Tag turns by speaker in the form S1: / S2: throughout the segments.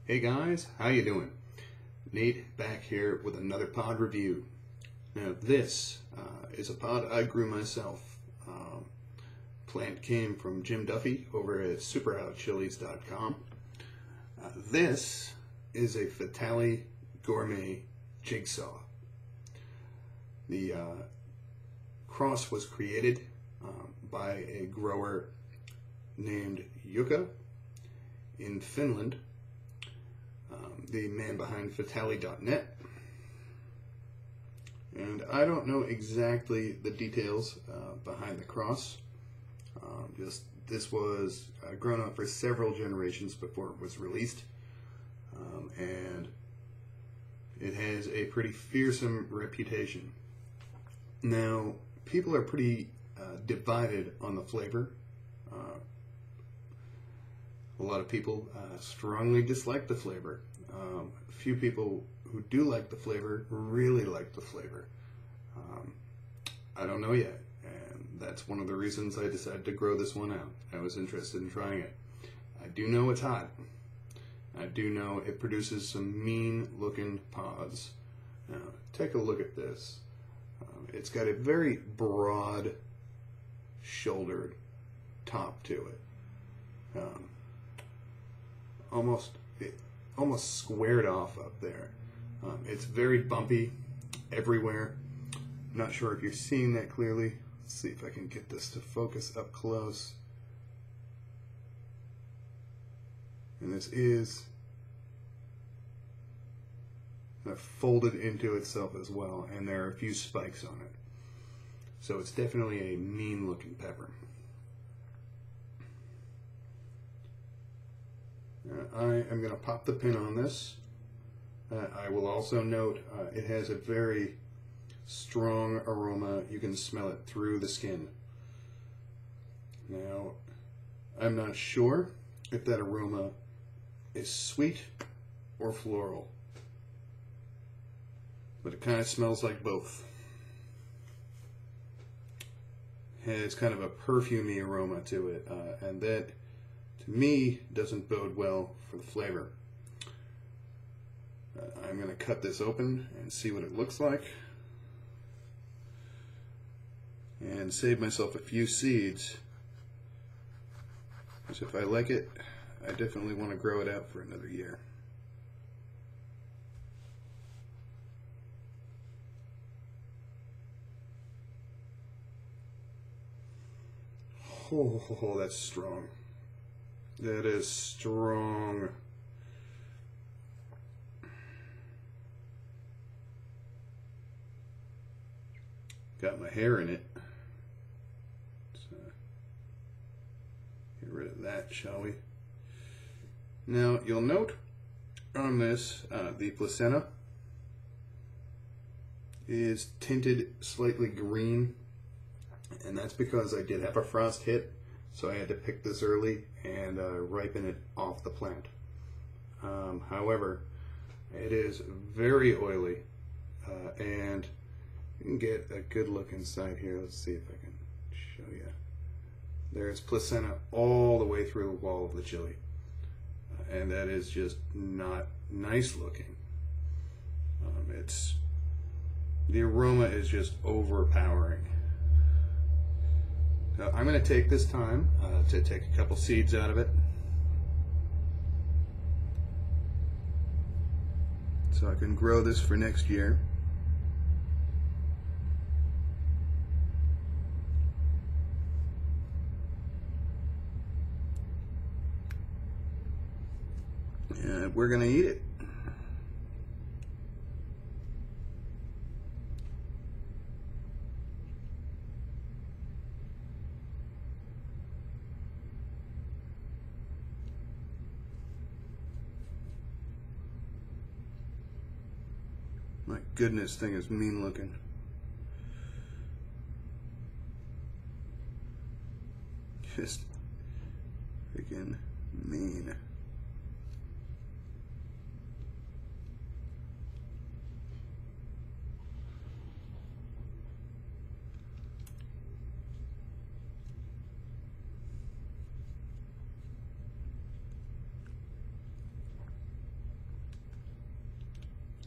S1: Hey guys, how you doing? Nate back here with another pod review. Now this is a pod I grew myself. Plant came from Jim Duffy over at superhotchilies.com. This is a Fatalii Gourmet Jigsaw. The cross was created by a grower named Jukka in Finland. The man behind Fatalii.net. And I don't know exactly the details behind the cross. This was grown up for several generations before it was released. And it has a pretty fearsome reputation. Now, people are pretty divided on the flavor. A lot of people strongly dislike the flavor. A few people who do like the flavor really like the flavor. I don't know yet, and that's one of the reasons I decided to grow this one out. I was interested in trying it. I do know it's hot. I do know it produces some mean looking pods. Now, take a look at this. It's got a very broad shouldered top to it. Almost squared off up there. It's very bumpy everywhere. I'm not sure if you're seeing that clearly. Let's see if I can get this to focus up close. And this is folded into itself as well, and there are a few spikes on it. So it's definitely a mean looking pepper. I am going to pop the pin on this. I will also note it has a very strong aroma. You can smell it through the skin. Now, I'm not sure if that aroma is sweet or floral, but it kind of smells like both. It has kind of a perfumey aroma to it, and that to me doesn't bode well for the flavor. I'm going to cut this open and see what it looks like, and save myself a few seeds, because if I like it, I definitely want to grow it out for another year. Oh, that's strong. That is strong. Got my hair in it. Let's get rid of that, shall we? Now, you'll note on this, the placenta is tinted slightly green, and that's because I did have a frost hit, so I had to pick this early and ripen it off the plant. However, it is very oily, and you can get a good look inside here. Let's see if I can show you. There's placenta all the way through the wall of the chili, and that is just not nice looking. The aroma is just overpowering. So I'm going to take this time to take a couple seeds out of it, so I can grow this for next year. And we're going to eat it. My goodness, thing is mean looking. Just freaking mean.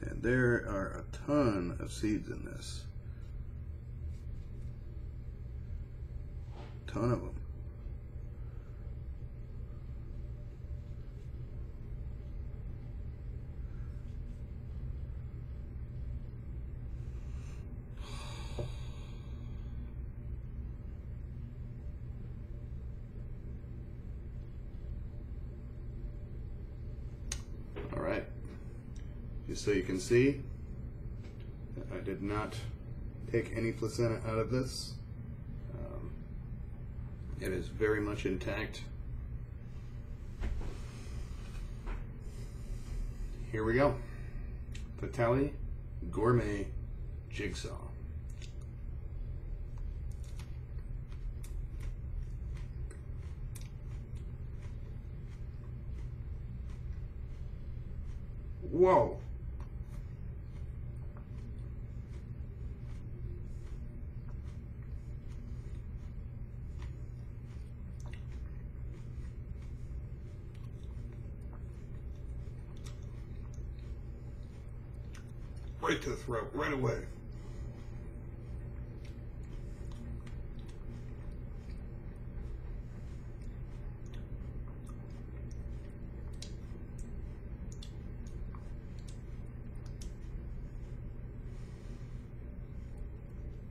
S1: And there are a ton of seeds in this. Ton of them. All right. Just so you can see, I did not take any placenta out of this. It is very much intact. Here we go. Fatalii Gourmet Jigsaw. Whoa. Right to the throat, right away.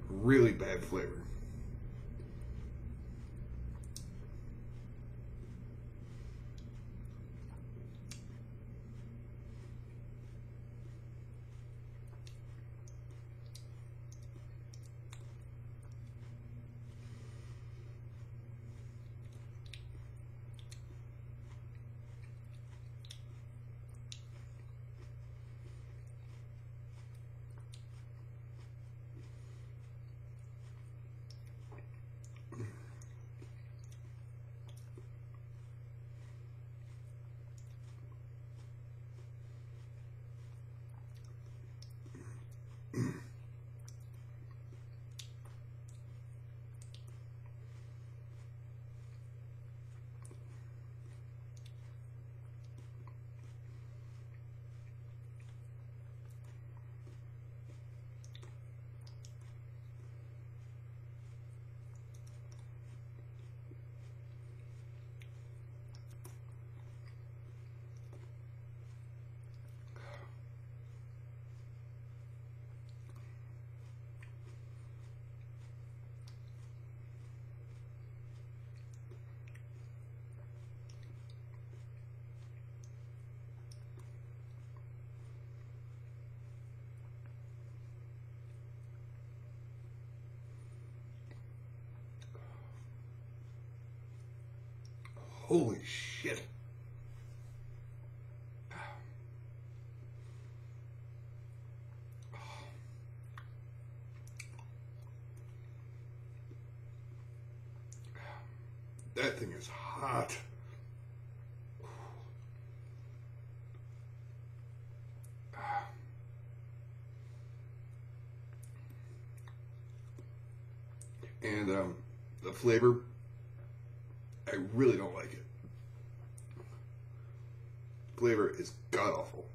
S1: Really bad flavor. Holy shit. That thing is hot. And the flavor, I really don't like it. Flavor is god awful.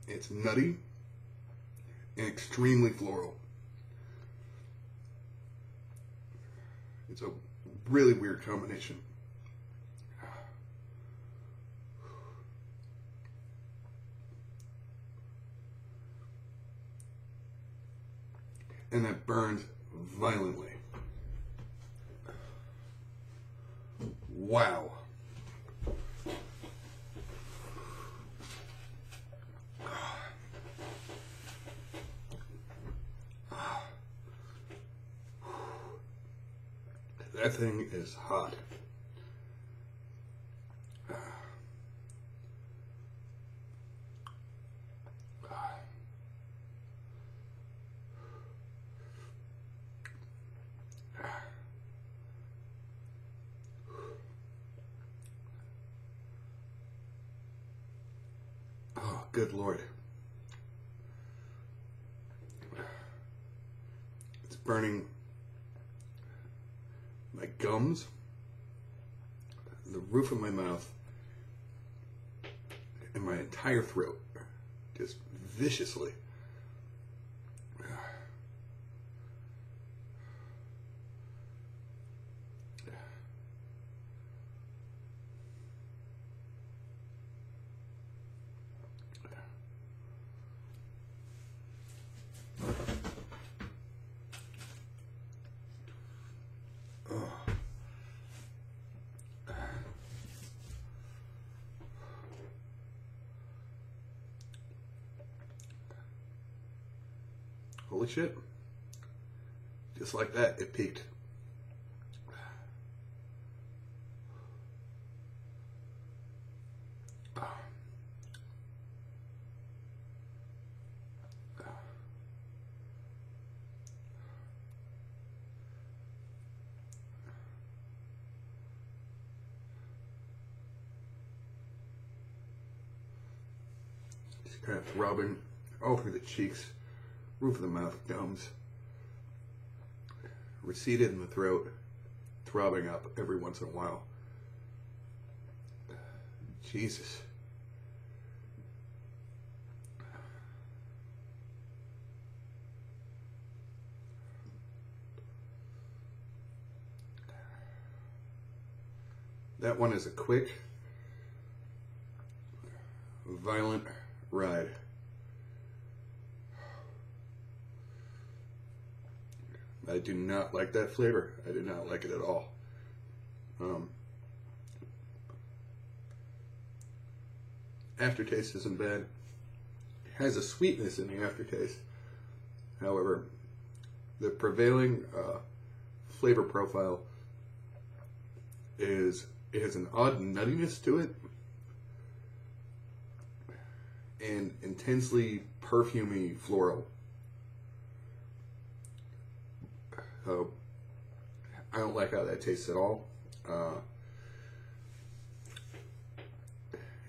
S1: It's nutty and extremely floral. It's a really weird combination. And that burns violently. Wow. That thing is hot. Oh, good Lord. It's burning my gums, the roof of my mouth, and my entire throat, just viciously. Holy shit. Just like that, it peaked. Just kind of throbbing over the cheeks, roof of the mouth, gums, receded in the throat, throbbing up every once in a while. Jesus. That one is a quick, violent ride. I do not like that flavor. I do not like it at all. Aftertaste isn't bad. It has a sweetness in the aftertaste. However, the prevailing flavor profile is, it has an odd nuttiness to it and intensely perfumey floral. So I don't like how that tastes at all.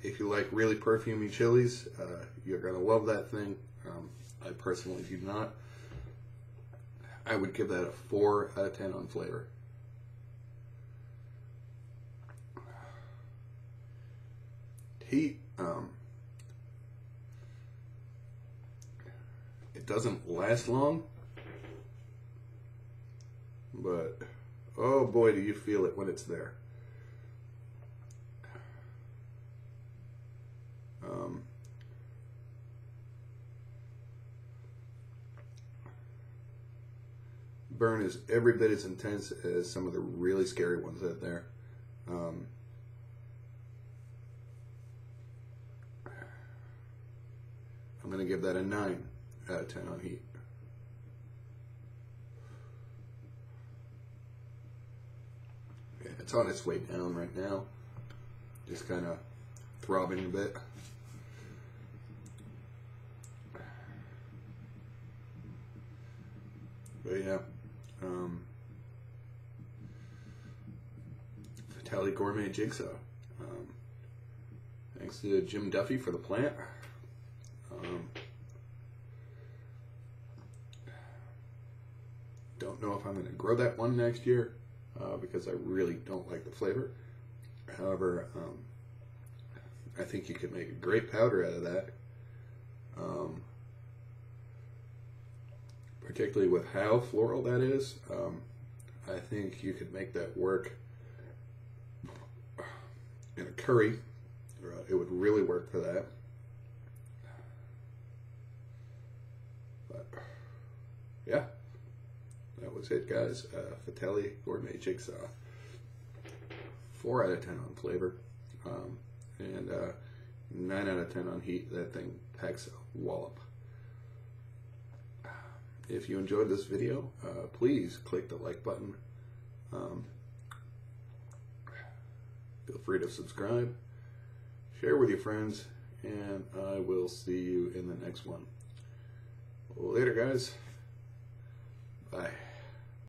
S1: If you like really perfumey chilies, you're gonna love that thing. I personally do not. I would give that a 4 out of 10 on flavor. Heat, it doesn't last long, but oh boy, do you feel it when it's there. Burn is every bit as intense as some of the really scary ones out there. I'm going to give that a 9 out of 10 on heat. Yeah, it's on its way down right now. Just kind of throbbing a bit. But yeah, Fatalii Gourmet Jigsaw. Thanks to Jim Duffy for the plant. Don't know if I'm going to grow that one next year because I really don't like the flavor. However, I think you could make a great powder out of that. Particularly with how floral that is, I think you could make that work in a curry. It would really work for that. But yeah, that was it, guys. Fatalii Gourmet Jigsaw. 4 out of 10 on flavor, and 9 out of 10 on heat. That thing packs a wallop. If you enjoyed this video, please click the like button. Feel free to subscribe, share with your friends, and I will see you in the next one. Later, guys. Bye.